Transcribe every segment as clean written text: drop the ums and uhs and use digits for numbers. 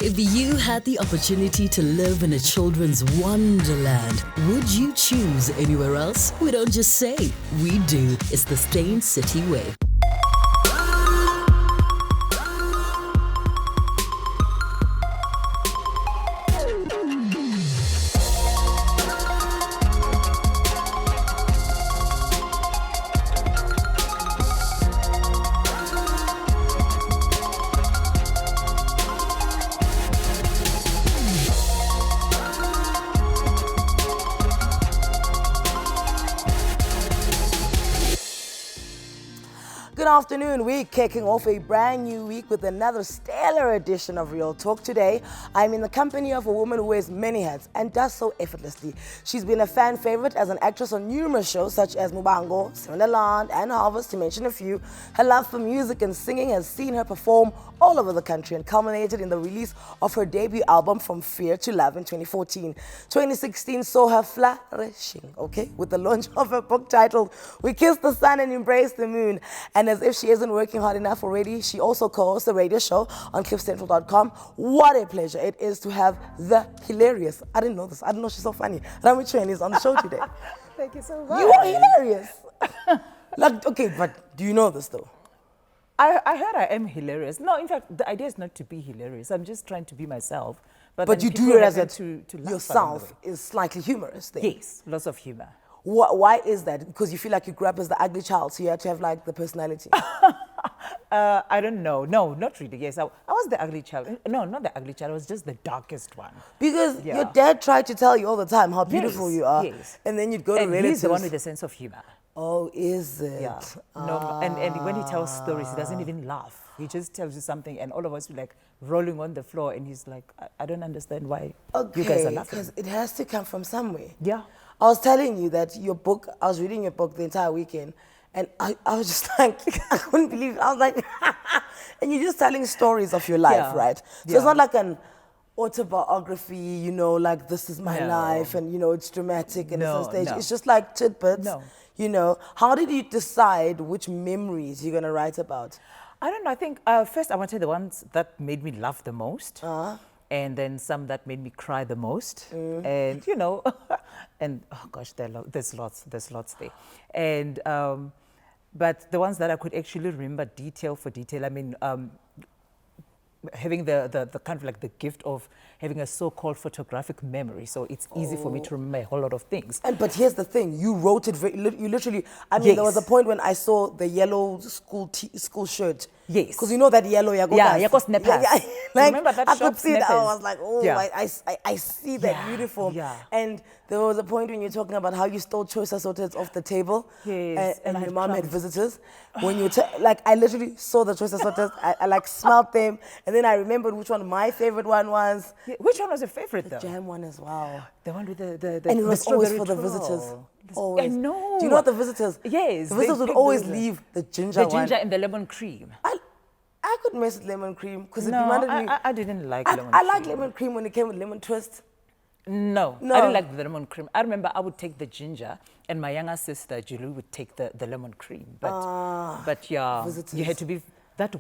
If you had the opportunity to live in a children's wonderland, would you choose anywhere else? We don't just say, we do. It's the Stain City way. Good afternoon. We're kicking off a brand new week with another stellar edition of Real Talk. Today, I'm in the company of a woman who wears many hats and does so effortlessly. She's been a fan favorite as an actress on numerous shows such as Muvhango, Laan and Harvest, to mention a few. Her love for music and singing has seen her perform all over the country and culminated in the release of her debut album From Fear to Love in 2014. 2016 saw her flourishing, with the launch of her book titled We Kiss the Sun and Embrace the Moon. And as if she isn't working hard enough already, she also co-hosts a radio show on cliffcentral.com. What a pleasure it is to have the hilarious, I didn't know this, I didn't know she's so funny, Rami Chuene is on the show today. Thank you so much. You are hilarious. But do you know this though? I heard I am hilarious. No, in fact, the idea is not to be hilarious. I'm just trying to be myself. But you do realize that to yourself is slightly humorous then? Yes, lots of humor. Why is that? Because you feel like you grew up as the ugly child, so you had to have like the personality. I don't know. No, not really. Yes, I was the ugly child. No, not the ugly child. I was just the darkest one. Because your dad tried to tell you all the time how beautiful you are. Yes. And then you'd go to relatives. He's the one with a sense of humor. Oh, is it? Yeah. No, and when he tells stories, he doesn't even laugh. He just tells you something, and all of us were like rolling on the floor, and he's like, I don't understand why you guys are laughing. Because it has to come from somewhere. Yeah. I was telling you that your book, I was reading your book the entire weekend, and I was just like, I couldn't believe it. I was like, and you're just telling stories of your life, right? So it's not like an autobiography, like this is my life, and it's dramatic and it's on stage. It's just like tidbits. How did you decide which memories you're going to write about? I don't know. I think first I wanted the ones that made me laugh the most. And then some that made me cry the most. And, and oh gosh, there's lots there. And, but the ones that I could actually remember detail for detail, I mean, having the kind of like the gift of having a so-called photographic memory, so it's easy for me to remember a whole lot of things. But here's the thing, you wrote it you literally, I mean, there was a point when I saw the yellow school shirt. Yes. Because you know that yellow Yako Snappers. Like, remember that I shop, could see that. I was like, oh, I see that uniform. Yeah. And there was a point when you're talking about how you stole choice assorted off the table. Yes. And your mom had visitors. When you I literally saw the choice assorted. I like smelled them. And then I remembered which one my favorite one was. Yeah. Which one was your favorite though? The jam one as well. The one with the and it was always for the twirl. visitors. Always. I know. Do you know what the visitors? Yes. The visitors would always leave the ginger one. The ginger and the lemon cream. I could mess with lemon cream because it no, reminded me. I didn't like lemon cream. I like lemon cream when it came with lemon twist. No, I didn't like the lemon cream. I remember I would take the ginger, and my younger sister Julie would take the lemon cream. But yeah, visitors. You had to be that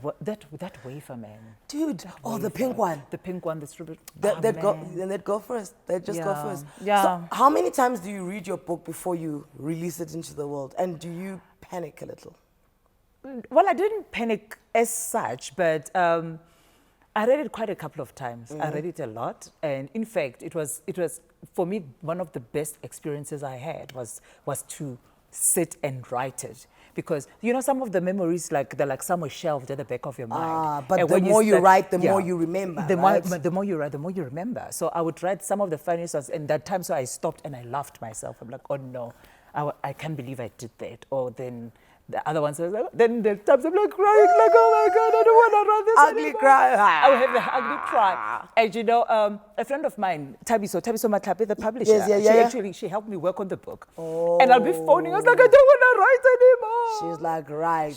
wafer, man. Dude, the pink one. The pink one, the strawberry. They'd go first. They'd just go first. Yeah. So how many times do you read your book before you release it into the world? And do you panic a little? Well, I didn't panic as such, but I read it quite a couple of times. I read it a lot, and in fact, it was for me one of the best experiences I had was to sit and write it, because some of the memories they're like somewhere shelved at the back of your mind. But the more you write, the more you remember. The more you write, the more you remember. So I would write some of the funniest ones, and that time, so I stopped and I laughed myself. I'm like, oh no, I can't believe I did that. Or then. The other ones, then the times I'm like crying, like, oh my God, I don't want to write this ugly anymore. Cry. I would have the ugly cry. And a friend of mine, Tabiso Matlape, the publisher, she helped me work on the book. And I'll be phoning, I was like, I don't want to write anymore. She's like, right.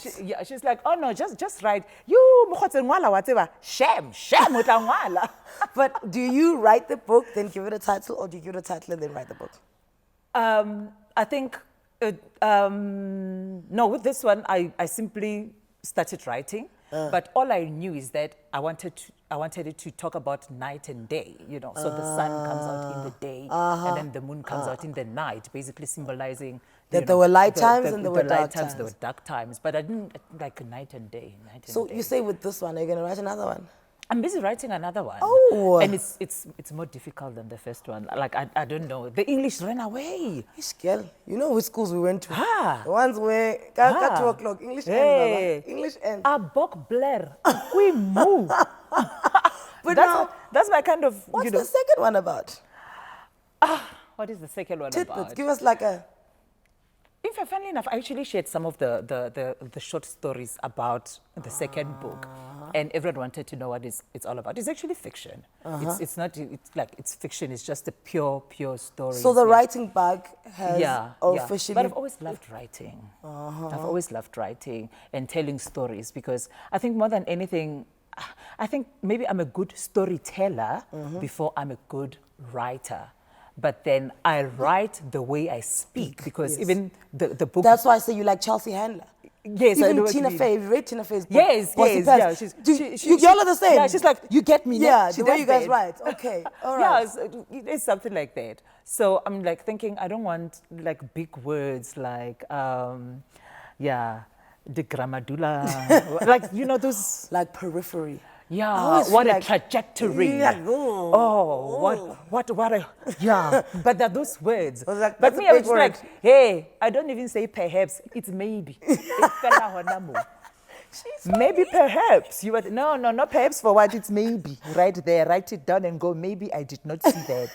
She's like, oh no, just write. You, whatever. Shame, utangwala. But do you write the book, then give it a title, or do you give it a title and then write the book? I think, no, with this one, I simply started writing. But all I knew is that I wanted it to talk about night and day, you know. So the sun comes out in the day, and then the moon comes out in the night, basically symbolizing that there were light times and there were dark times. There were dark times, but I didn't like night and day. So you say with this one, are you going to write another one? I'm busy writing another one. Oh. And it's more difficult than the first one. Like, I don't know. The English ran away. Girl, you know which schools we went to? Ah. The ones where, at 2 o'clock, English ends. English ends. A bok blair. We move. But that's my kind of, what's the second one about? What is the second one Tidbits. about? Give us like a... In fact, funnily enough, I actually shared some of the short stories about the second book, and everyone wanted to know what it's all about. It's actually fiction. It's not. It's like it's fiction. It's just a pure story. So the writing bug has officially. But I've always loved writing. I've always loved writing and telling stories because I think more than anything, I think maybe I'm a good storyteller before I'm a good writer. But then I write the way I speak because even the book... That's why I say you like Chelsea Handler. Yes, even I know Tina Fey, have you read Tina Fey's book? Yes, yeah. Y'all are the same. Yeah, she's like, you get me. Yeah, the way you guys write. Okay, all right. Yeah, it's something like that. So I'm like thinking, I don't want like big words like, the grammadula, like, you know, those... Like periphery. Yeah, what a trajectory. Yeah, what a, but there are those words. Like, but me, I was like, hey, I don't even say perhaps, it's maybe. Maybe perhaps. You were, no, not perhaps for what, it's maybe. Right there, write it down and go, maybe I did not see that.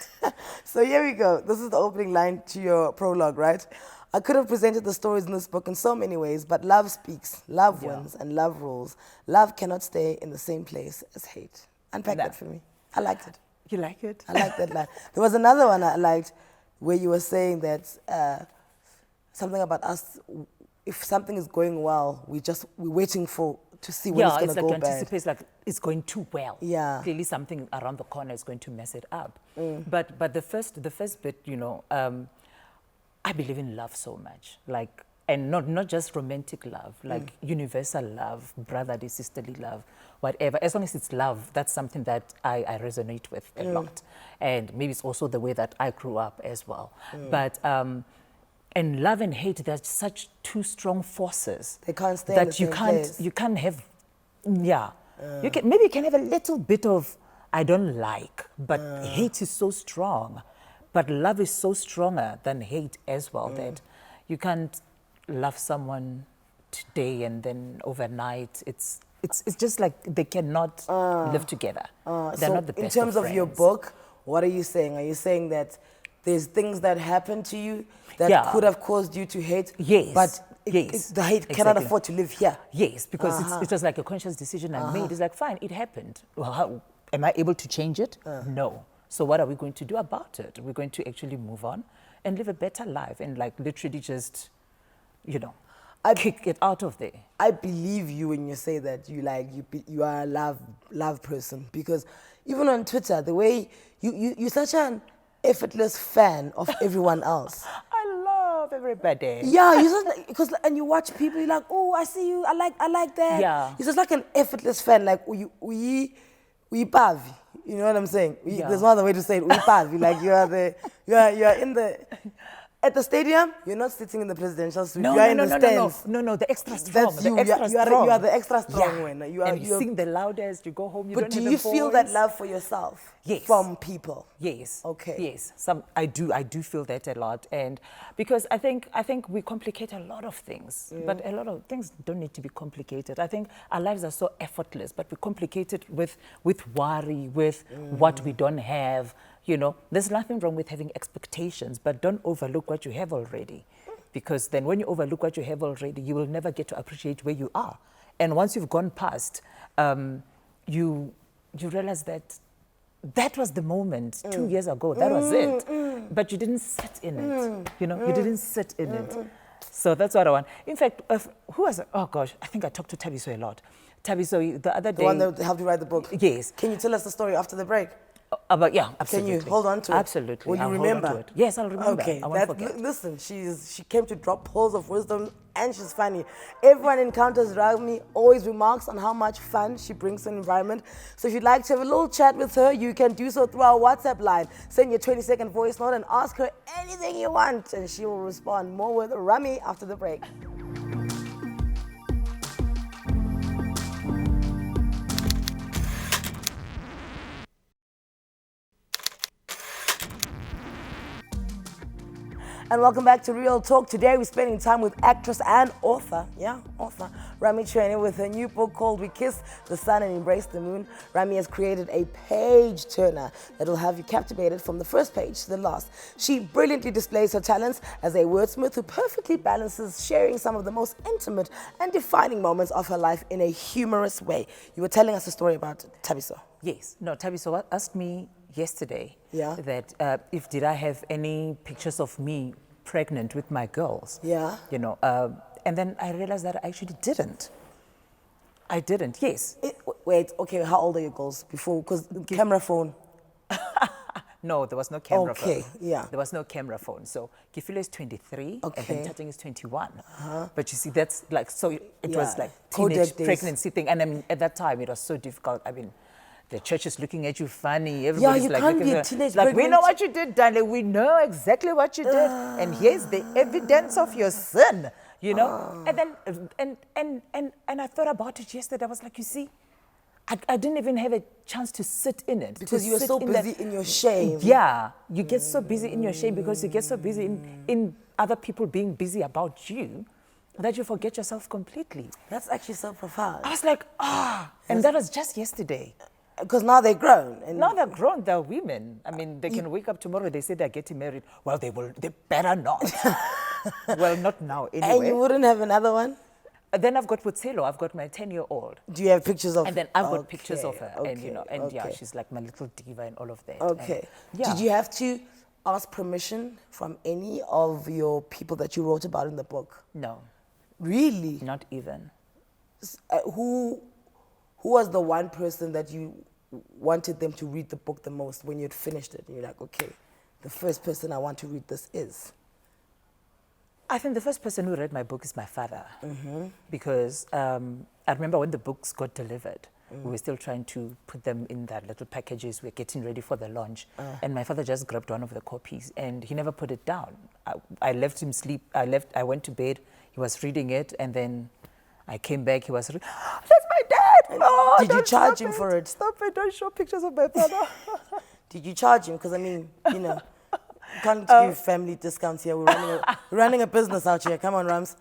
So here we go. This is the opening line to your prologue, right? I could have presented the stories in this book in so many ways, but love speaks, love wins, and love rules. Love cannot stay in the same place as hate. Unpack that for me. I liked it. You like it? I liked that line. There was another one I liked where you were saying that something about us, if something is going well, we're waiting to see when it's going to go bad. Anticipate like it's going too well. Yeah. Clearly something around the corner is going to mess it up. But the first bit, you know, I believe in love so much, like, and not just romantic love, like universal love, brotherly, sisterly love, whatever. As long as it's love, that's something that I resonate with a lot. And maybe it's also the way that I grew up as well. But, and love and hate, they're such two strong forces. They can't stay in the same place. You can't have, maybe you can have a little bit of, I don't like, but hate is so strong. But love is so stronger than hate as well that you can't love someone today and then overnight. It's just like they cannot live together. They're not the best in terms of of your book, what are you saying? Are you saying that there's things that happen to you that could have caused you to hate? Yes. But the hate cannot afford to live here? Yes, because it was like a conscious decision I made. It's like, fine, it happened. Well, am I able to change it? No. So what are we going to do about it? We're going to actually move on and live a better life and like literally just, you know, kick it out of there. I believe you when you say that you are a love person, because even on Twitter, the way you're such an effortless fan of everyone else. I love everybody. Yeah, you just and you watch people, you're like, oh, I see you, I like that. Yeah. You're just like an effortless fan, like we pavi. You know what I'm saying? There's no other way to say it. We pass. Like you are in the at the stadium. You're not sitting in the presidential suite. You are in the stands. No, the extra strong. That's you. You are the extra strong one. You sing the loudest. You go home. But do you feel that love for yourself? Yes. From people? Yes. Okay. Yes. I do feel that a lot, and because I think we complicate a lot of things, but a lot of things don't need to be complicated. I think our lives are so effortless, but we complicate it with worry, with what we don't have. You know, there's nothing wrong with having expectations, but don't overlook what you have already, because then when you overlook what you have already, you will never get to appreciate where you are. And once you've gone past, you realize that was the moment 2 years ago. That was it. But you didn't sit in it. You know, you didn't sit in it. So that's what I want. In fact, who was it? Oh gosh, I think I talked to Tabiso a lot. Tabiso the other day. The one that helped you write the book. Yes. Can you tell us the story after the break? But yeah, Can absolutely. you hold on to it? Absolutely. Will you I'll remember? Hold on to it. Yes, I'll remember. Okay, I won't forget. listen, she came to drop pearls of wisdom and she's funny. Everyone encounters Rami always remarks on how much fun she brings to an environment. So if you'd like to have a little chat with her, you can do so through our WhatsApp line. Send your 20-second voice note and ask her anything you want and she will respond. More with Rami after the break. And welcome back to Real Talk. Today we're spending time with actress and author, Rami Chuene with her new book called We Kiss the Sun and Embrace the Moon. Rami has created a page turner that will have you captivated from the first page to the last. She brilliantly displays her talents as a wordsmith who perfectly balances sharing some of the most intimate and defining moments of her life in a humorous way. You were telling us a story about Thabiso. Yes. No, Thabiso asked me yesterday Yeah. that if did I have any pictures of me pregnant with my girls. Yeah. You know, and then I realized that I actually didn't. I didn't, yes. Wait, okay, how old are your girls before? Because camera phone. No, there was no camera phone. Okay, yeah. There was no camera phone. So Kifile is 23 Okay. and then Tating is 21. But you see, that's like, so it was Yeah. like Coded teenage days. pregnancy thing. And I mean, at that time, it was so difficult. I mean, the church is looking at you funny. Everybody's you like, can't looking be a at you. teenage Like, we pregnant. know what you did, darling. We know exactly what you did. And here's the evidence of your sin, you know? And then, and I thought about it yesterday. I was like, you see, I didn't even have a chance to sit in it. Because to you were sit so in busy in your shame. Yeah, you get so busy in your shame because you get so busy in other people being busy about you that you forget yourself completely. That's actually so profound. I was like, and that was just yesterday. Because now they're grown. And Now they're grown, they're women. I mean, they can wake up tomorrow, they say they're getting married. Well, they better not. Well, not now anyway. And you wouldn't have another one? Then I've got Putselo, I've got my 10-year-old. Do you have pictures of And then I've got pictures of her. Okay, And, you know, and yeah, okay. she's like my little diva and all of that. Okay. And, yeah. Did you have to ask permission from any of your people that you wrote about in the book? No, Really? not even. Who was the one person that you wanted them to read the book the most when you'd finished it? And you're like, okay, the first person I want to read this is? I think the first person who read my book is my father. Because I remember when the books got delivered, we were still trying to put them in their little packages. We're getting ready for the launch. And my father just grabbed one of the copies and he never put it down. I left him sleep. I went to bed. He was reading it. And then I came back. He was, that's my dad. Oh, Did you don't charge stop him for it? Stop it. Don't show pictures of my father. Did you charge him? Because I mean, you know, you can't give family discounts here. We're running a business out here. Come on, Rams.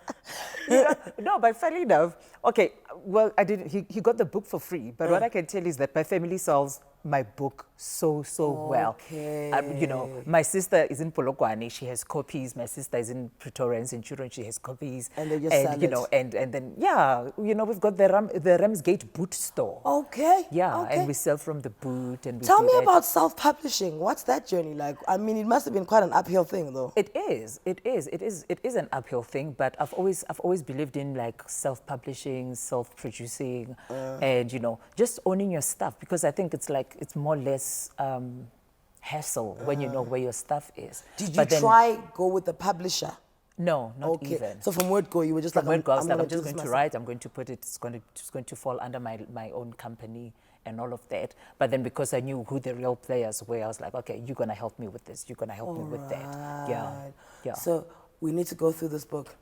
No, but funny enough, okay, well, I didn't. He got the book for free, but what I can tell is that my family sells my book so well. Okay. You know, my sister is in Polokwane, she has copies. My sister is in Pretoria and Centurion, she has copies. And they just sell you it. know, and then yeah, you know, we've got the Ramsgate boot store. Okay. Yeah, okay. and we sell from the boot and we Tell do me that. about self-publishing. What's that journey like? I mean, it must have been quite an uphill thing, though. It is an uphill thing, but I've always believed in like self-publishing, self-producing, and you know, just owning your stuff, because I think it's like, it's more or less hassle when you know where your stuff is. Did you But then- try go with the publisher? No, not Okay. even. So from word go, you were just From like, word go, I was like, gonna I'm just do this going to myself. write, I'm going to put it, it's going to fall under my own company and all of that. But then because I knew who the real players were, I was like, okay, you're going to help me with this, you're going to help me with that. Yeah, Right. yeah. So we need to go through this book.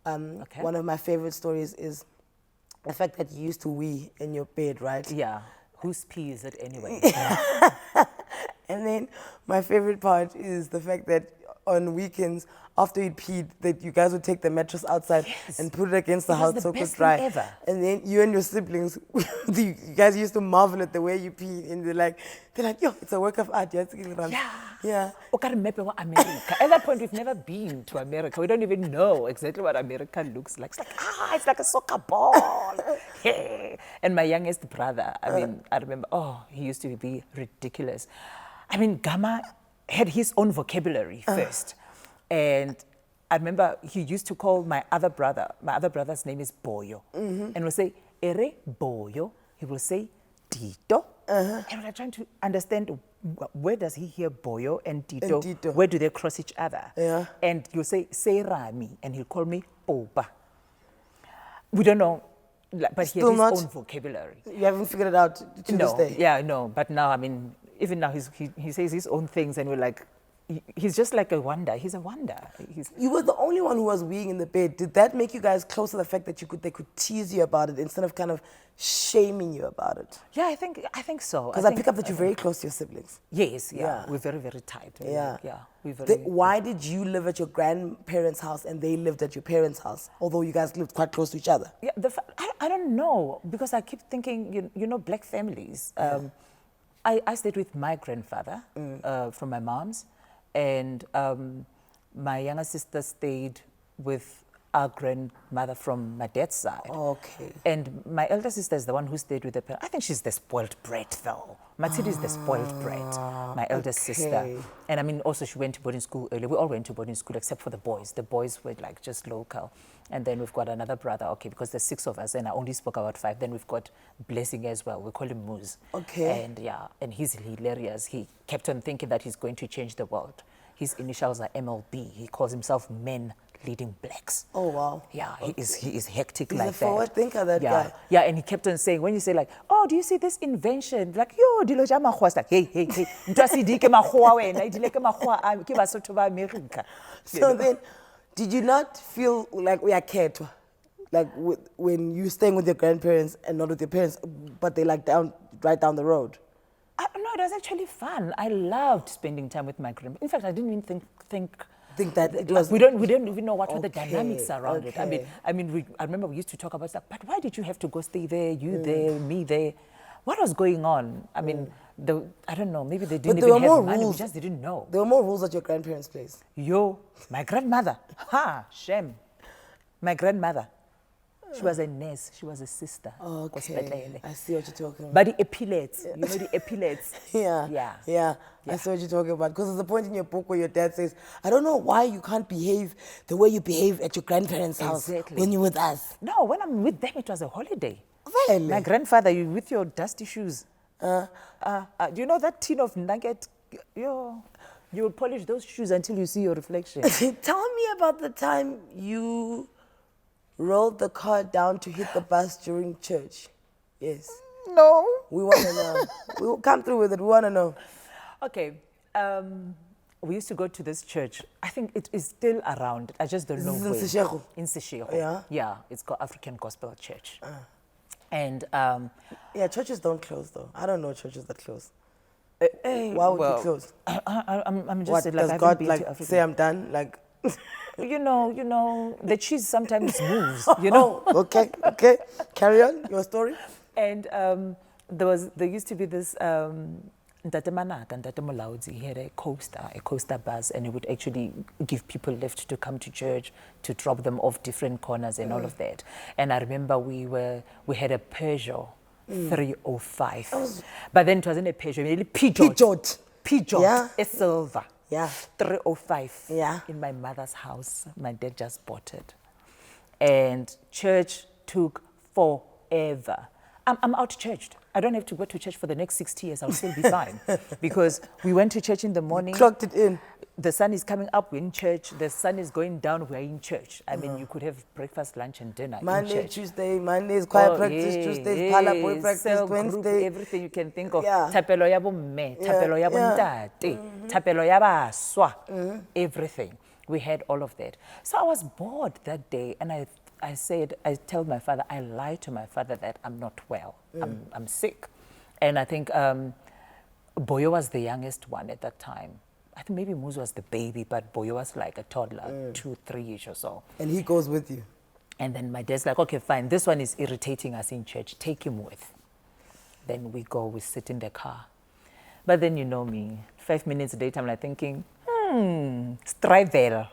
Okay. One of my favorite stories is the fact that you used to wee in your bed, right? Yeah, whose pee is it anyway? And then my favorite part is the fact that on weekends, after you'd peed, that you guys would take the mattress outside and put it against the It was house the so it could best dry. thing ever. And then you and your siblings, you guys used to marvel at the way you pee, and they're like, yo, it's a work of art. Yeah. Yeah. America. At that point, we've never been to America. We don't even know exactly what America looks like. It's like, it's like a soccer ball. Yeah. And my youngest brother, I mean, I remember, he used to be ridiculous. I mean, Gama had his own vocabulary first. And I remember he used to call my other brother's name is Boyo. And we'll say, Ere Boyo. He will say, Tito. And we're trying to understand where does he hear Boyo and Tito? Tito. Where do they cross each other? Yeah. And you say Rami, and he'll call me Opa. We don't know, but he has his own vocabulary. You haven't figured it out to this day? Yeah, no. But now, I mean, even now, he says his own things, and we're like, he's just like a wonder. He's a wonder. You were the only one who was weeing in the bed. Did that make you guys close to the fact that they could tease you about it instead of kind of shaming you about it? Yeah, I think so. Because I pick up that you're very close to your siblings. Yes, yeah. We're very, very tight. Yeah. We're very. Why did you live at your grandparents' house and they lived at your parents' house, although you guys lived quite close to each other? Yeah, I don't know, because I keep thinking, you know, black families. I stayed with my grandfather from my mom's, and my younger sister stayed with our grandmother from my dad's side. Okay. And my elder sister is the one who stayed with the parents. I think she's the spoiled brat, though. Matilda is the spoiled brat, my eldest sister. And I mean, also she went to boarding school early. We all went to boarding school except for the boys. The boys were like just local. And then we've got another brother, okay, because there's 6 of us, and I only spoke about 5. Then we've got Blessing as well. We call him Moose. Okay. And yeah, and he's hilarious. He kept on thinking that he's going to change the world. His initials are MLB. He calls himself Men Leading Blacks. Oh, wow. Yeah, he is hectic He's like that. He's a forward thinker, that guy. Yeah, and he kept on saying, when you say like, oh, do you see this invention? Like, yo, dilo ja makgowa. It's like, hey. Ntwa di ke makgowa wena, dile ke makgowa a ke Basotho ba America. So then, did you not feel like we are cared? Like when you staying with your grandparents and not with your parents, but they like right down the road? No, it was actually fun. I loved spending time with my grandparents. In fact, I didn't even think that it was. We don't even know what were the dynamics around it. I remember we used to talk about stuff. But why did you have to go stay there? You there, me there? What was going on? I mean, I don't know. Maybe they didn't even have money. We just didn't know. There were more rules at your grandparents' place. Yo, my grandmother. Shame. My grandmother. She was a nurse. She was a sister. Okay. I see what you're talking about. But the epilates, you know the epilates. Yeah. I see what you're talking about. Because there's a point in your book where your dad says, I don't know why you can't behave the way you behave at your grandparents' house when you're with us. No, when I'm with them, it was a holiday. Really? My grandfather, you with your dusty shoes. Do you know that tin of nugget? You will polish those shoes until you see your reflection. Tell me about the time you rolled the car down to hit the bus during church. Yes. No. We want to know. We will come through with it. We want to know. Okay. We used to go to this church. I think it is still around. I just don't know where. In Seshego? In Seshego. Yeah? Yeah. It's called African Gospel Church. And yeah, churches don't close though. I don't know churches that close. Why would you close? I'm just what, like, does I God been like to Africa. say I'm done? Like you know, the cheese sometimes moves, you know. Okay. Carry on, your story. And there used to be this Ntate Manaka and Ntate Molaudzi. He had a coaster bus, and he would actually give people lift to come to church, to drop them off different corners and all of that. And I remember we had a Peugeot 305. But then it wasn't a Peugeot, really Peugeot. Yeah. A silver. Yeah. 305. Yeah. In my mother's house. My dad just bought it. And church took forever. I'm out-churched. I don't have to go to church for the next 60 years. I'll still be fine. Because we went to church in the morning. Clocked it in. The sun is coming up, we're in church. The sun is going down, we're in church. I mean, you could have breakfast, lunch, and dinner Monday, in church. Tuesday, Mondays, choir practice, Tuesdays, pala boy practice, cell Wednesday. group, everything you can think of. Yeah. Tapelo ya bomme, tapelo ya bontate, tapelo ya baswa, everything. We had all of that. So I was bored that day, and I tell my father, I lied to my father that I'm not well, I'm sick. And I think Boyo was the youngest one at that time. I think maybe Muz was the baby, but Boyo was like a toddler, 2-3 years or so. And he goes with you? And then my dad's like, okay, fine, this one is irritating us in church, take him with. Then we sit in the car. But then you know me, 5 minutes later, I'm like thinking, Strivel.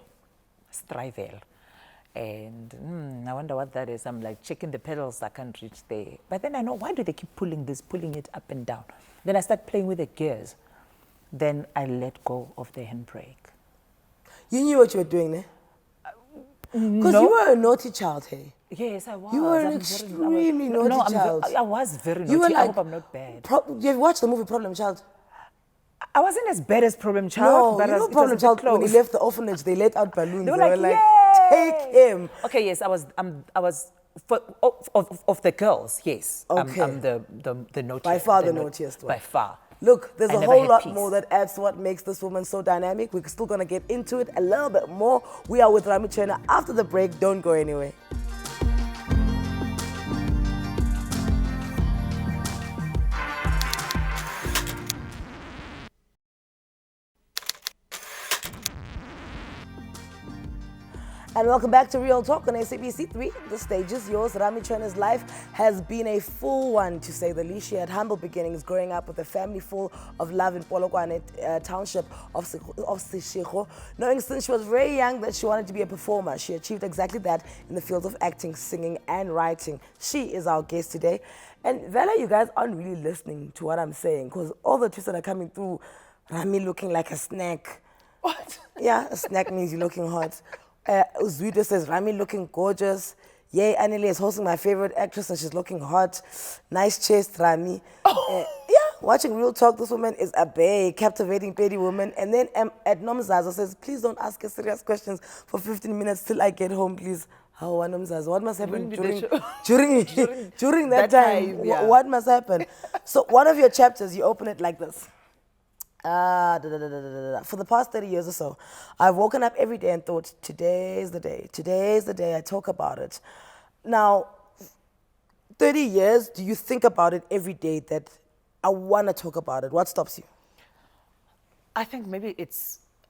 And I wonder what that is. I'm like checking the pedals, I can't reach there. But then I know, why do they keep pulling it up and down? Then I start playing with the gears. Then I let go of the handbrake. You knew what you were doing there? Because you were a naughty child, hey? Yes, I was. You were an I'm extremely naughty child. I was very naughty. You were I like, hope I'm not bad. you have watched the movie Problem Child? I wasn't as bad as Problem Child, No, but you know it was a Problem bit Child, when he close. left the orphanage, they let out balloons. They were like, take him. Okay, yes, I was of the girls, yes. Okay. I'm the naughtiest. By far the naughtiest one. By far. Look, there's I a never whole had lot peace. more that adds to what makes this woman so dynamic. We're still going to get into it a little bit more. We are with Rami Chuene after the break. Don't go anywhere. And welcome back to Real Talk on SABC3. The stage is yours. Rami Chuene's life has been a full one, to say the least. She had humble beginnings growing up with a family full of love in Polokwane township of Seshego. Knowing since she was very young that she wanted to be a performer, she achieved exactly that in the fields of acting, singing, and writing. She is our guest today. And Vela, you guys aren't really listening to what I'm saying, because all the twists that are coming through, Rami looking like a snack. What? Yeah, a snack means you're looking hot. Uzwida says, Rami looking gorgeous. Yay, Anele is hosting my favorite actress and she's looking hot. Nice chest, Rami. Yeah, watching Real Talk, this woman is a bae, captivating pretty woman. And then at Nomzazo says, please don't ask us serious questions for 15 minutes till I get home, please. How Nomzazo? What must happen during that time? Yeah. What must happen? So one of your chapters, you open it like this. For the past 30 years or so, I've woken up every day and thought, today's the day. Today's the day I talk about it. Now, 30 years, do you think about it every day that I want to talk about it? What stops you? I think maybe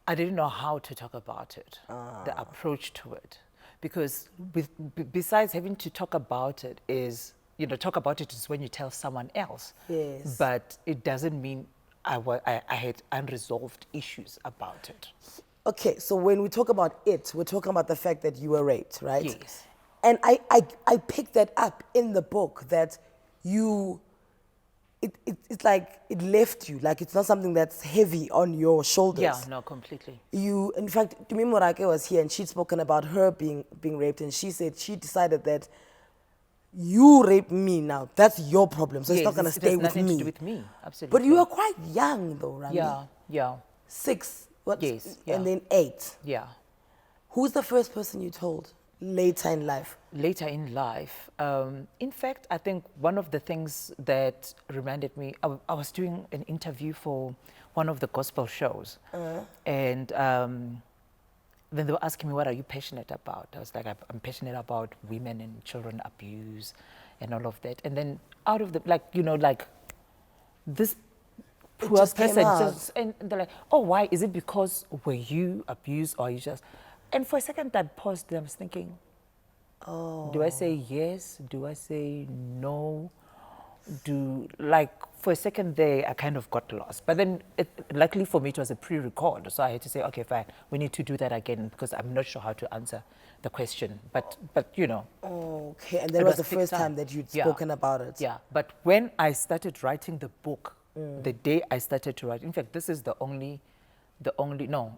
I didn't know how to talk about it, the approach to it. Because besides having to talk about it is, talk about it is when you tell someone else. Yes. But it doesn't mean I had unresolved issues about it. Okay, so when we talk about it, we're talking about the fact that you were raped, right? Yes. And I picked that up in the book, that it's like it left you, like it's not something that's heavy on your shoulders. Yeah, no, completely. In fact, Tumi Morake was here and she'd spoken about her being raped, and she said she decided that you raped me now. That's your problem. So it's not going to stay with me. It has nothing to do with me, absolutely. But you were quite young though, Rami. Yeah. 6, Yes, yeah. and then 8. Yeah. Who's the first person you told later in life? Later in life, in fact, I think one of the things that reminded me, I was doing an interview for one of the gospel shows, and then they were asking me, what are you passionate about? I was like, I'm passionate about women and children abuse and all of that. And then out of the, this poor just came person, out. and they're like, oh, why? Is it because were you abused or you just... And for a second I paused and I was thinking, do I say yes? Do I say no? For a second there, I kind of got lost. But then, luckily for me, it was a pre-record. So I had to say, okay, fine, we need to do that again because I'm not sure how to answer the question. But Okay, and that was the first time that you'd spoken about it. Yeah, but when I started writing the book, the day I started to write, in fact, this is no,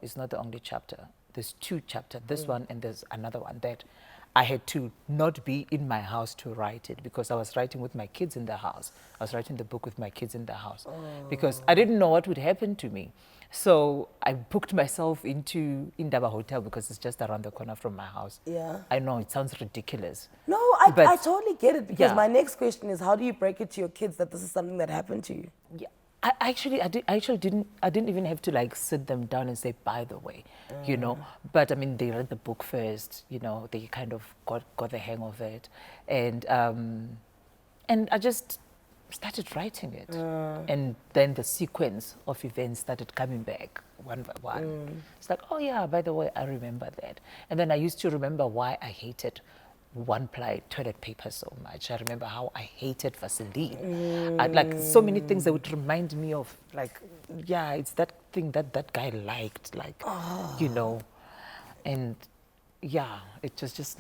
it's not the only chapter. There's 2 chapters, this one and there's another one that I had to not be in my house to write it because I was writing with my kids in the house. I was writing the book with my kids in the house because I didn't know what would happen to me. So I booked myself into Indaba Hotel because it's just around the corner from my house. Yeah. I know it sounds ridiculous. No, I totally get it because Yeah. my next question is, how do you break it to your kids that this is something that happened to you? Yeah. I didn't even have to sit them down and say, by the way, but I mean, they read the book first, they kind of got the hang of it. And I just started writing it. And then the sequence of events started coming back one by one. It's like, oh yeah, by the way, I remember that. And then I used to remember why I hated one-ply toilet paper so much. I remember how I hated Vaseline. I'd so many things that would remind me of it's that thing that guy liked, and yeah, it was just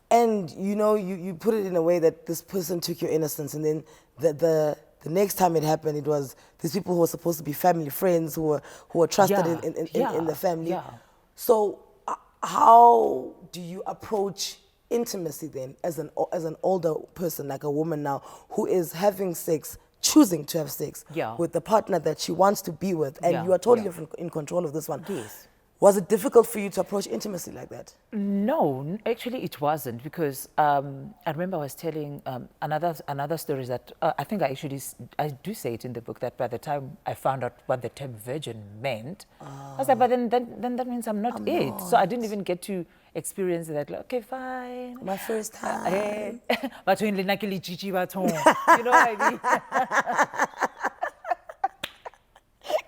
And you put it in a way that this person took your innocence, and then the next time it happened, it was these people who were supposed to be family friends who were trusted in the family. Yeah. So how do you approach intimacy then as an older person, like a woman now, who is having sex, choosing to have sex with the partner that she wants to be with, and you are totally in control of this one? Yes. Was it difficult for you to approach intimacy like that? No, actually it wasn't, because I remember I was telling another story that I think I do say it in the book, that by the time I found out what the term virgin meant, I was like, but then that means I'm not. So I didn't even get to experience that. Like, okay, fine. My first time. But when you know what I mean?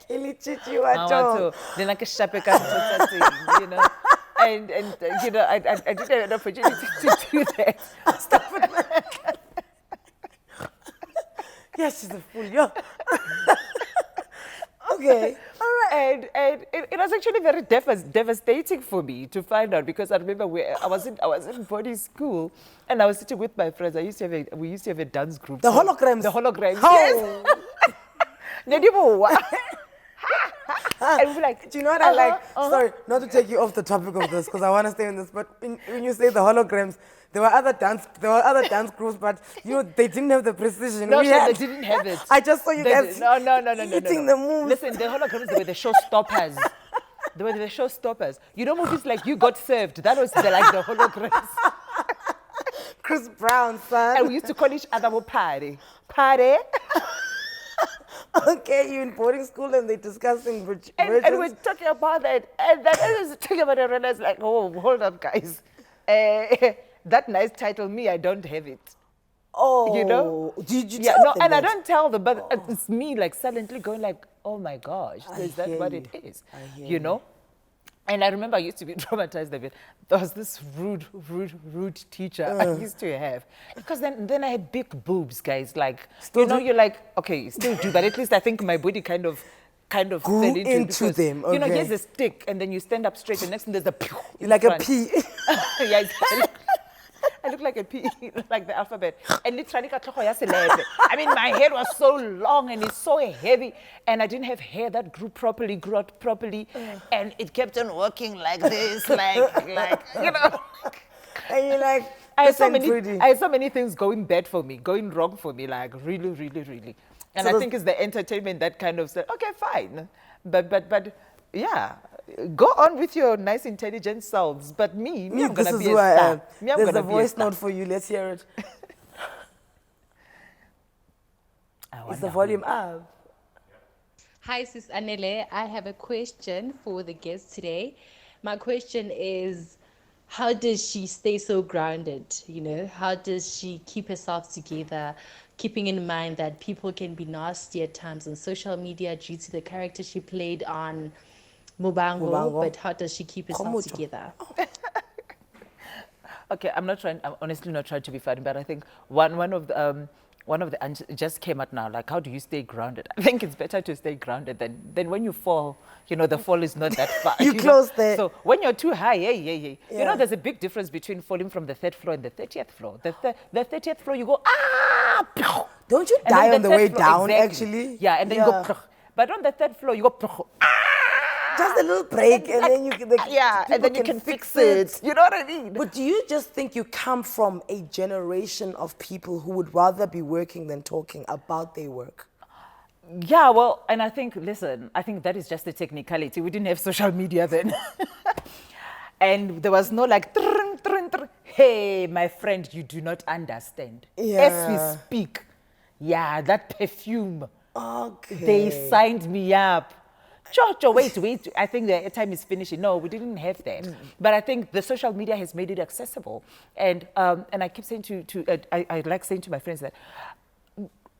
Then like a you know, and you know, I didn't have an opportunity to do that. Stop it. Yes, she's a fool. Yeah. Okay. All right. And it was actually very devastating for me to find out, because I remember I was in boarding school, and I was sitting with my friends. We used to have a dance group. The holograms. The holograms. Oh. Yes. And we're like, do you know what I like? Sorry, not to take you off the topic of this, because I want to stay on this. But when you say the holograms, there were other dance groups, but you know they didn't have the precision. No, they didn't have it. I just saw you guys eating the moves. Listen, the holograms, they were the showstoppers. They were the showstoppers. You know, movies like You Got Served. That was the holograms. Chris Brown, son. And we used to call each other party. Okay, you're in boarding school and they're discussing virgins. And we're talking about that. And then I was talking about it, and I was like, oh, hold up, guys. That nice title, me, I don't have it. Oh. You know? Did you tell them and I that? don't tell them, but it's me like silently going like, oh my gosh, is that what it is? You know? And I remember I used to be traumatized a bit. There was this rude teacher I used to have. Because then I had big boobs, guys. Like, Still you know, do? you're like, okay, you still do, but at least I think my body kind of grew fell into it, into because, them. Okay. You know, here's a stick, and then you stand up straight, and next thing there's a pew. You're like front. a pea. Yeah, I look like a P, like the alphabet. And literally, I mean, my hair was so long and it's so heavy, and I didn't have hair that grew out properly, and it kept on working like this, like you know. And you're like, I had so many things going wrong for me, like really. And So I think it's the entertainment that kind of said, okay, fine, but yeah. Go on with your nice, intelligent selves. But me I'm going to be a star. There's a voice note for you. Let's hear it. Is the volume up? Hi, Sis Anele. I have a question for the guest today. My question is, how does she stay so grounded? You know, how does she keep herself together, keeping in mind that people can be nasty at times on social media due to the character she played on Muvhango, but how does she keep herself Khomotjo. together? Okay, I'm honestly not trying to be funny, but I think one of the answers just came out now, like, how do you stay grounded? I think it's better to stay grounded than when you fall, you know, the fall is not that far. You close there. So when you're too high, you know, there's a big difference between falling from the 3rd floor and the 30th floor. The 30th floor, you go, Don't you and die then on the third way floor, down, exactly. actually? Yeah, and then you go, but on the 3rd floor, you go, Just a little break, and then you can. and then you can fix it. You know what I mean? But do you just think you come from a generation of people who would rather be working than talking about their work? Yeah, well, and I think that is just a technicality. We didn't have social media then. And there was no like, hey, my friend, you do not understand. Yeah. As we speak, yeah, that perfume, Okay. they signed me up. Cho, wait, I think the time is finishing. No, we didn't have that. But I think the social media has made it accessible. And I keep saying I like saying to my friends that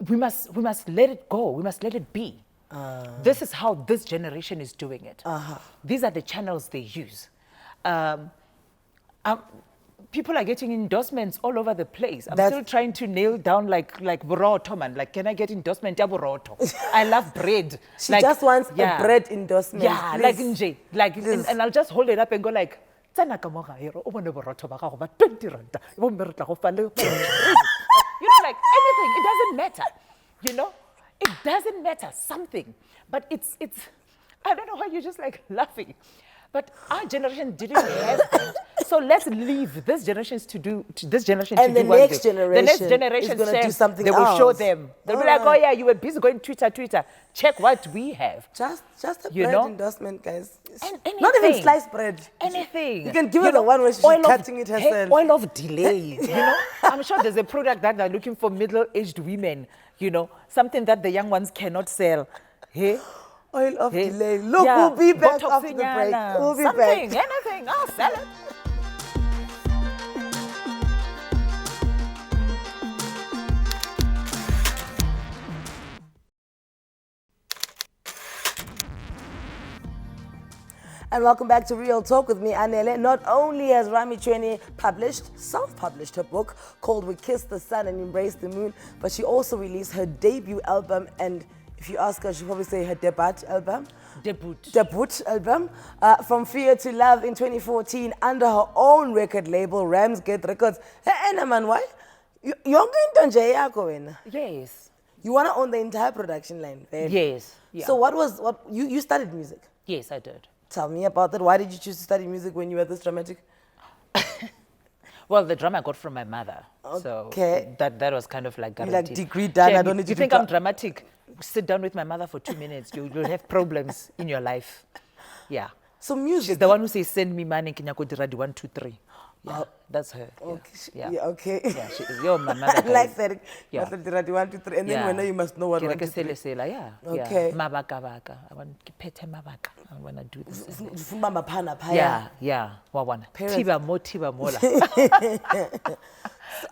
we must let it go. We must let it be. This is how this generation is doing it. These are the channels they use. People are getting endorsements all over the place. I'm still trying to nail down like Boroto, man. Like, can I get endorsement? Boroto. I love bread. She just wants a bread endorsement. Yeah, please. like nje. Like, and I'll just hold it up and go like, "Tsena ka mo gae ro, o bone boroto ba gago ba 20 rand. Bo mme re tla go fa le." You know, like anything, it doesn't matter. You know, it doesn't matter, something. But it's I don't know why you're just like laughing. But our generation didn't have that. So let's leave this generation to do And the the next generation The next generation is gonna do something they will show else. them. They'll be like, oh yeah, you were busy going Twitter. Check what we have. Just a You bread know? endorsement, guys. Anything. Not even sliced bread. Anything. You can give her the one where she's cutting it herself. Oil of delay. I'm sure there's a product that they're looking for middle-aged women. Something that the young ones cannot sell. Hey. Oil of delay. Look, we'll be back after the break. We'll be Something, back. anything. I'll sell it. And welcome back to Real Talk with me, Anele. Not only has Rami Chuene self-published her book called We Kiss the Sun and Embrace the Moon, but she also released her debut album, and if you ask her, she'll probably say her debut album, From Fear to Love in 2014 under her own record label, Ramsgate Records. Hey, man, why? You're going to Yes. You want to own the entire production line, babe? Yes. Yeah. So what you studied music? Yes, I did. Tell me about that. Why did you choose to study music when you were this dramatic? Well, the drum I got from my mother. Okay. So that was kind of like You guaranteed. like degree done, I don't need to You do think I'm dramatic? Sit down with my mother for 2 minutes. You'll have problems in your life. Yeah. So music. She's the one who says, send me money, Kenyako Diradi 1, 2, 3. Yeah, that's her. Okay. Yeah, okay. Yeah, you're my mother. I like that. Yeah. 1, 2, 3. And then when you must know what 1, 2, 3. Yeah. Okay. Mabaka. I want to pet mabaka. I want to do this. Yeah. Wawana. Tiba mola.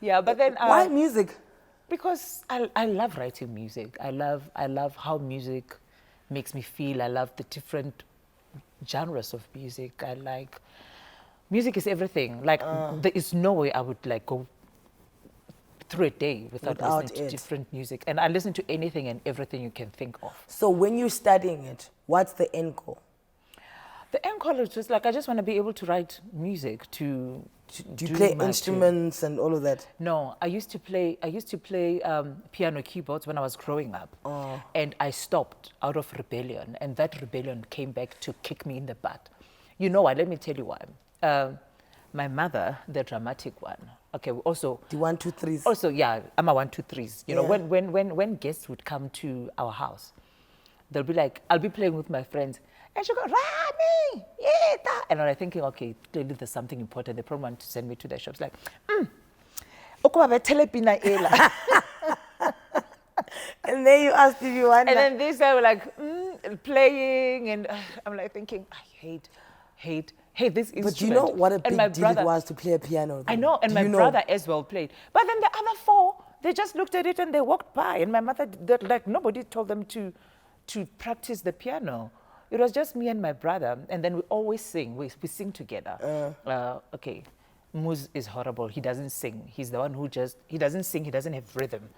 Yeah, but then why music? Because I love writing music. I love how music makes me feel. I love the different genres of music. I like music is everything. Like there is no way I would like go through a day without listening to different music. And I listen to anything and everything you can think of. So when you're studying it, what's the end goal? The end goal is just like I just want to be able to write music to do you play instruments and all of that? No, I used to play piano keyboards when I was growing up, and I stopped out of rebellion, and that rebellion came back to kick me in the butt. You know why? Let me tell you why. My mother, the dramatic one. Okay, also the 1, 2, 3s. Also, yeah, I'm a 1, 2, 3s. You know, when guests would come to our house, they'll be like, I'll be playing with my friends. And she'll go, Rami, yeah. And I'm thinking, okay, clearly there's something important. They probably want to send me to their shops. Like, and then you asked if you want. And then these guys were like, playing. And I'm like thinking, I hate this instrument. But you know what a big deal it was to play a piano? I know, and my brother as well played. But then the other 4, they just looked at it and they walked by. And my mother, like, nobody told them to practice the piano. It was just me and my brother, and then we always sing. We sing together. Okay, Muz is horrible. He doesn't sing. He's the one who he doesn't sing. He doesn't have rhythm.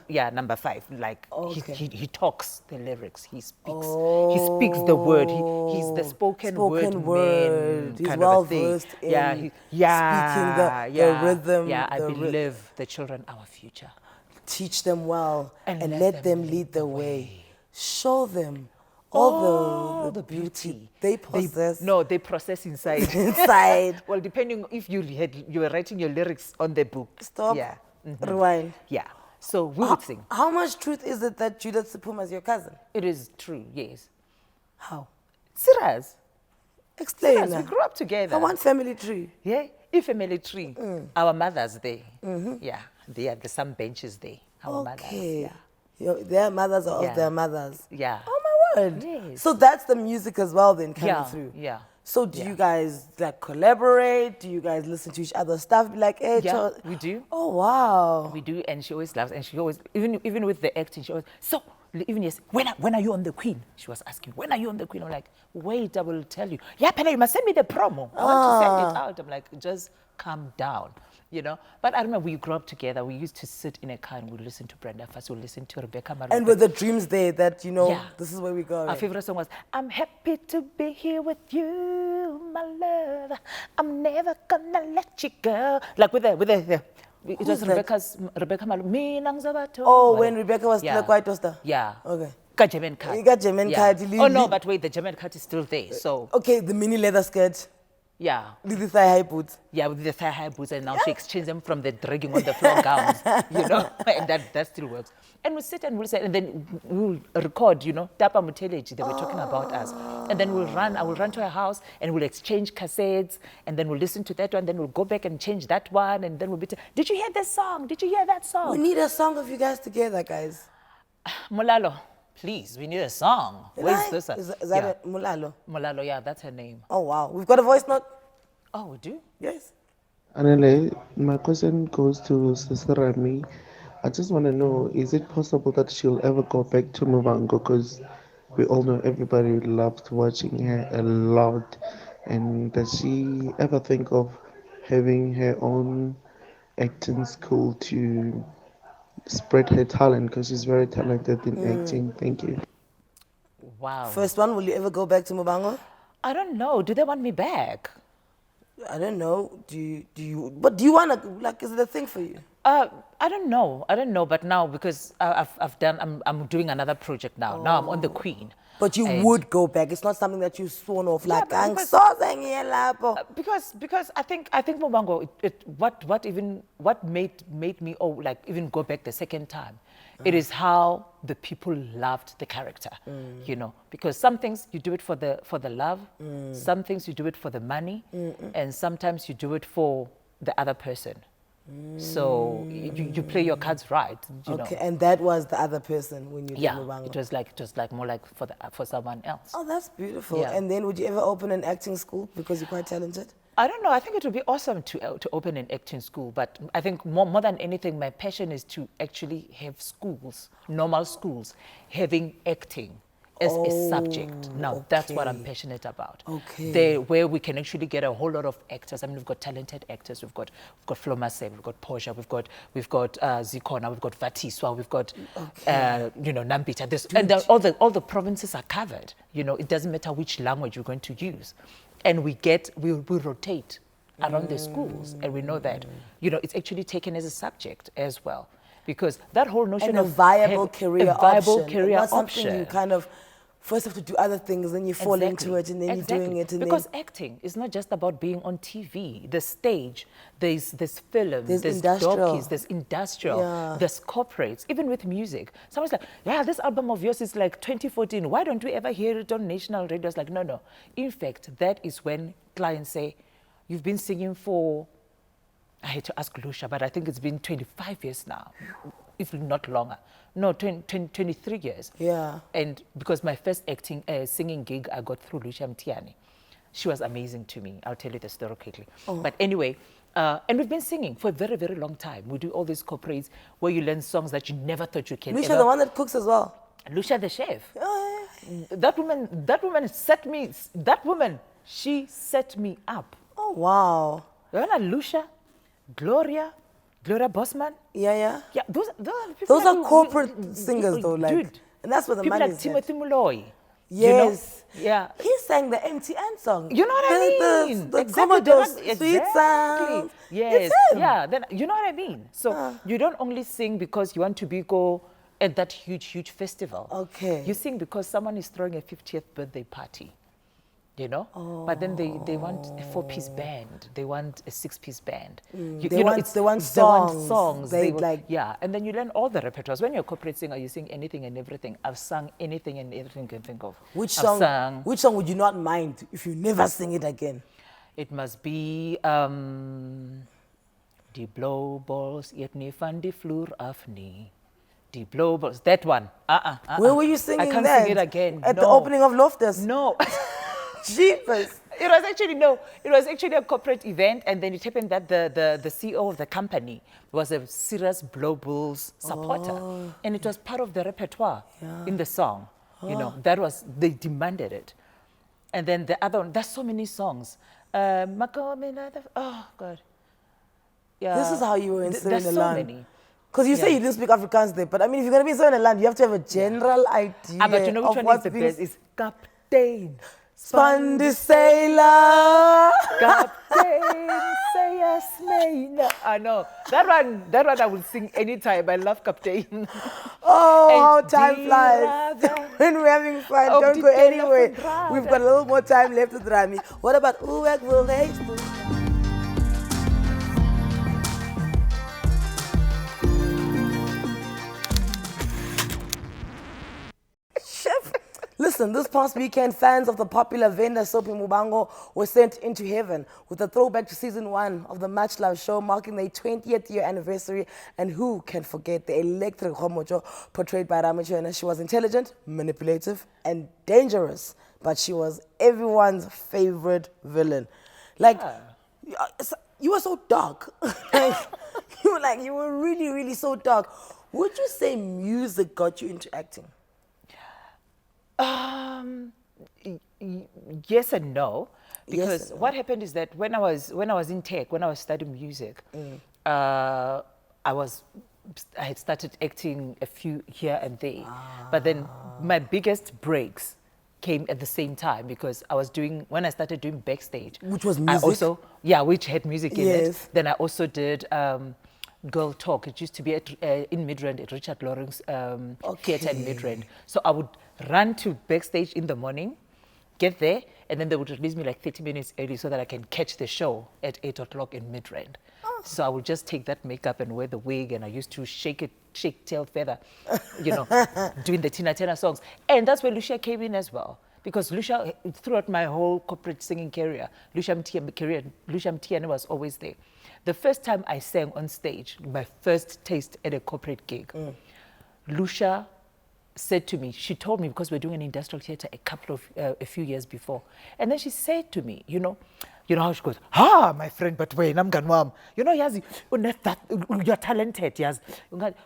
Yeah, number 5. Like he talks the lyrics. He speaks. He speaks the word. He's the spoken word man. He's well versed in speaking the rhythm. Yeah, I believe the children our future. Teach them well and let them lead the way. Show them all the beauty they possess. They process inside. Inside. Well, depending if you were writing your lyrics on the book. Stop. Yeah. Rewind. Yeah. So we would sing. How much truth is it that Judith Sepuma is your cousin? It is true, yes. How? Serious. Explain. Serious. We grew up together. One family tree. Yeah. A family tree. Our mothers there. Yeah. There's some benches there. Our mothers. Yeah. Their mothers are of their mothers. Yeah. Oh my word. Yes. So that's the music as well then coming through. Yeah. So do you guys like collaborate? Do you guys listen to each other's stuff? Be like, hey, yeah, we do. Oh wow. We do, and she always loves, and she always even with the acting, she always when are you on the Queen? She was asking, when are you on the Queen? I'm like, wait, I will tell you. Yeah, Pena, you must send me the promo. I want to send it out. I'm like, just calm down. You know, but I remember we grew up together. We used to sit in a car and we'd listen to Brenda Fassie, we'd listen to Rebecca Maru. And with the dreams there that, this is where we go. Our favorite song was, I'm happy to be here with you, my love. I'm never gonna let you go. Like with the it was Rebecca Maru. Oh, when Rebecca was still a quiet toaster? Yeah. Okay. Got German card. You got German card. Oh no, but wait, the German card is still there. So okay, the mini leather skirt. yeah. With the thigh-high boots. Yeah, with the thigh-high boots, and now she exchanged them from the dragging on the floor gowns, and that still works. And we'll sit and we'll say, and then we'll record, Tapa Muteleji, they were talking about us. And then I will run to her house, and we'll exchange cassettes, and then we'll listen to that one, then we'll go back and change that one, and then we'll be, did you hear this song? Did you hear that song? We need a song of you guys together, guys. Mulalo, please, we need a song. Where's this? Is that a Mulalo? Mulalo, yeah, that's her name. Oh, wow. We've got a voice note? Oh, we do? Yes. Anele, my question goes to Sister Rami. I just want to know, is it possible that she'll ever go back to Muvhango? Because we all know everybody loved watching her a lot. And does she ever think of having her own acting school to spread her talent? Because she's very talented in acting. Thank you. Wow. First one, will you ever go back to Muvhango? I don't know. Do they want me back? I don't know. Do you want to, like, is it a thing for you? I don't know, but now because I'm doing another project now. Now I'm on the Queen. But you would go back. It's not something that you sworn off, like, because I think Muvhango, what made me even go back the second time. It is how the people loved the character, because some things you do it for the love, some things you do it for the money, and sometimes you do it for the other person. So you play your cards right. Okay, and that was the other person when you did Muvhango. It was like more like for someone else. Oh, that's beautiful. Yeah. And then would you ever open an acting school because you're quite talented? I don't know. I think it would be awesome to open an acting school, but I think more than anything, my passion is to actually have schools, normal schools, having acting as a subject. Now, that's what I'm passionate about. Okay. Where we can actually get a whole lot of actors. I mean, we've got talented actors. We've got Flo Masebe, we've got Portia, we've got Zikona, we've got Vatiswa, we've got Nambita. And all the provinces are covered. It doesn't matter which language you're going to use. And we rotate around the schools, and we know that, it's actually taken as a subject as well. Because that whole notion of a viable career option. Not something you kind of first have to do other things, then you fall into it, and then you're doing it. Because acting is not just about being on TV. The stage, there's film, there's docus, there's industrial, there's corporates, even with music. Someone's like, yeah, this album of yours is like 2014. Why don't we ever hear it on national radio? It's like, no. In fact, that is when clients say, you've been singing for, I hate to ask Lucia, but I think it's been 25 years now, if not longer. No, 23 years. Yeah. And because my first singing gig I got through Lucia Mtiani. She was amazing to me. I'll tell you the story quickly. But anyway, and we've been singing for a very, very long time. We do all these corporates where you learn songs that you never thought you can Lucia, ever. the one that cooks as well. Lucia the chef. Oh, yeah. That woman, she set me up. Oh, wow. Lucia, Gloria Bosman. Yeah. Yeah, those are people. Those are corporate singers, though, like, dude, and that's where the people money like is. Timothy Muloy. Yes. Yeah. He sang the MTN song. You know what I mean? The Exactly. Khomotjo sweet sound. Yes. It's him. Yeah. Then you know what I mean. So you don't only sing because you want to go at that huge festival. Okay. You sing because someone is throwing a 50th birthday party. But then they want a 4-piece band. They want a 6-piece band. They want songs. And then you learn all the repertoires. When you're a corporate singer, you sing anything and everything. I've sung anything and everything you can think of. Which song would you not mind if you never sing it again? It must be Die blauw balls eet nie van die vloer af nie. Die blauw balls. That one. Where were you singing that? I can't sing it again. At the opening of Loftus? No. Jeepers. It was actually a corporate event, and then it happened that the CEO of the company was a serious Blow Bulls supporter, and it was part of the repertoire in the song. They demanded it. And then the other one, there's so many songs. Oh God. Yeah. This is how you were in Serena There's so Land. many. Because you say you didn't speak Afrikaans there, but I mean, if you're going to be in Serena Land, you have to have a general idea. But you know which one is the best? It's Captain. Span the sailor. Captain, say yes, mate. I know. That one I will sing anytime. I love Captain. Oh, how time flies. when we're having fun, Oh, don't die go tenne anywhere. verbrand. We've got a little more time left with Rami. What about Uwek will they? Chef. Listen, this past weekend, fans of the popular vendor soap in Muvhango were sent into heaven with a throwback to season 1 of the much-loved show marking their 20th year anniversary. And who can forget the electric Khomotjo portrayed by Rami Chuene? She was intelligent, manipulative, and dangerous, but she was everyone's favorite villain. Like, you were so dark. You were really, really so dark. Would you say music got you into acting? Yes and no, because Yes and what happened is that when I was in tech, when I was studying music, I had started acting a few here and there, but then my biggest breaks came at the same time because when I started doing backstage, Which was I music? also which had music in Yes. it. Then I also did Girl Talk. It used to be in Midrand at Richard Lawrence Theatre in Midrand. So I would run to backstage in the morning, get there, and then they would release me like 30 minutes early so that I can catch the show at 8 o'clock in Midrand. So I would just take that makeup and wear the wig, and I used to shake tail feather, doing the Tina Turner songs. And that's where Lucia came in as well. Because Lucia, throughout my whole corporate singing career, Lucia Mtiani was always there. The first time I sang on stage, my first taste at a corporate gig, Lucia said to me, she told me, because we're doing an industrial theatre a few years before, and then she said to me, you know how she goes, my friend, but wait, I'm Ganwam. Yazi, you're talented, Yaz.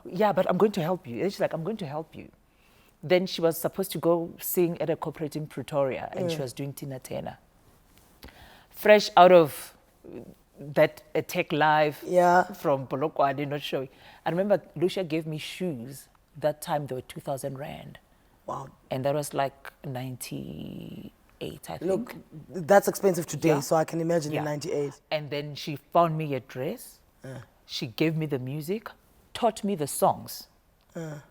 Yeah, but I'm going to help you. And she's like, I'm going to help you. Then she was supposed to go sing at a corporate in Pretoria, and she was doing Tina Turner. Fresh out of that Tech Live from Polokwane, not showing. I remember Lucia gave me shoes. That time they were 2,000 Rand. Wow. And that was like 98, I think. Look, that's expensive today, so I can imagine in 98. And then she found me a dress. She gave me the music, taught me the songs.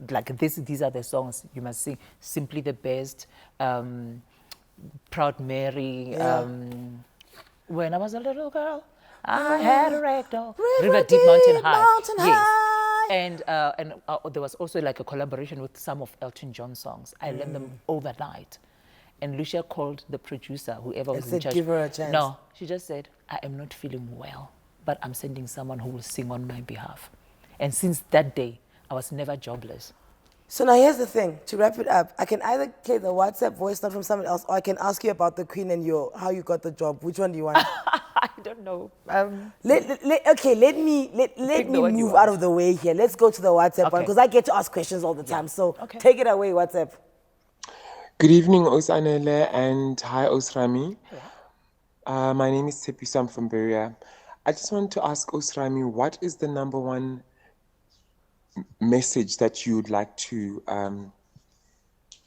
Like these are the songs you must sing. Simply the Best, Proud Mary. When I was a little girl, I had a ragdoll. River Deep, Mountain High. Yes. And there was also like a collaboration with some of Elton John's songs. I learned them overnight. And Lucia called the producer, whoever was in charge. Give her a chance. No, she just said, I am not feeling well, but I'm sending someone who will sing on my behalf. And since that day, I was never jobless. So now here's the thing, to wrap it up, I can either play the WhatsApp voice note from someone else, or I can ask you about the Queen and how you got the job. Which one do you want? I don't know. Let me move out of the way here. Let's go to the WhatsApp one, because I get to ask questions all the time. So take it away, WhatsApp. Good evening, Anele, and hi, Rami. My name is Tsepiso, I'm from Beria. I just want to ask Rami, what is the number one message that you would like to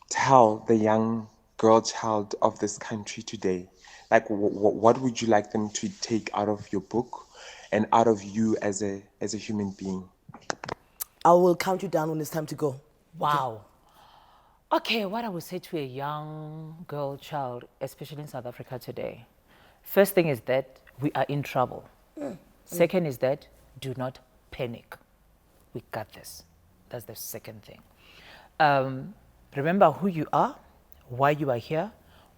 tell the young girl child of this country today? Like, what would you like them to take out of your book and out of you as a human being? I will count you down when it's time to go. Wow. Okay, what I would say to a young girl child, especially in South Africa today, first thing is that we are in trouble. Second is that do not panic. We got this. That's the second thing. Remember who you are, why you are here,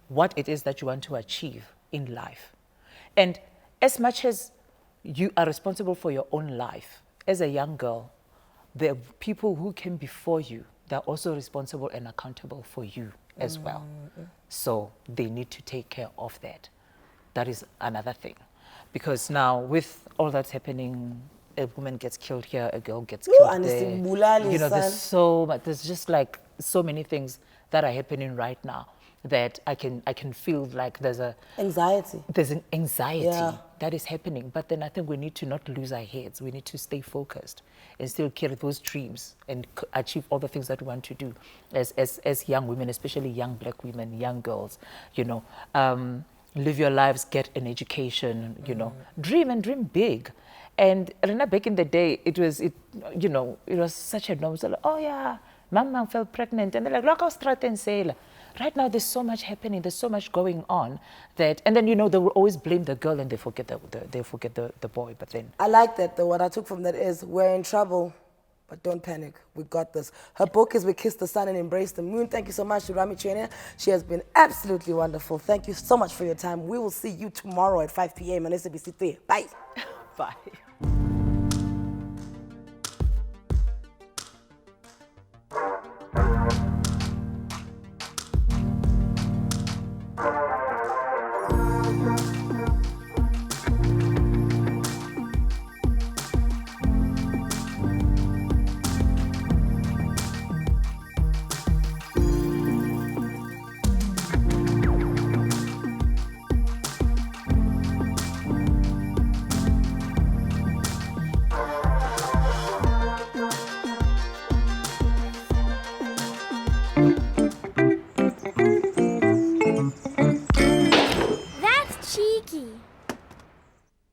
what it is that you want to achieve in life. And as much as you are responsible for your own life, as a young girl, there are people who came before you that are also responsible and accountable for you as well. So they need to take care of that. That is another thing. Because now with all that's happening, a woman gets killed here, a girl gets killed there. There's so much, there's just like so many things that are happening right now that I can feel like there's anxiety. There's an anxiety that is happening. But then I think we need to not lose our heads. We need to stay focused and still carry those dreams and achieve all the things that we want to do as young women, especially young black women, young girls, live your lives, get an education, dream and dream big. And Rena, back in the day, it was such a norm. So like, oh yeah, Mama fell pregnant. And they're like, look how Stratensela. Right now, there's so much happening. There's so much going on that, and then, they will always blame the girl and they forget the boy. But then, I like that though. What I took from that is we're in trouble, but don't panic. We got this. Her book is We Kiss the Sun and Embrace the Moon. Thank you so much to Rami Chuene. She has been absolutely wonderful. Thank you so much for your time. We will see you tomorrow at 5 p.m. on SABC3. Bye. bye.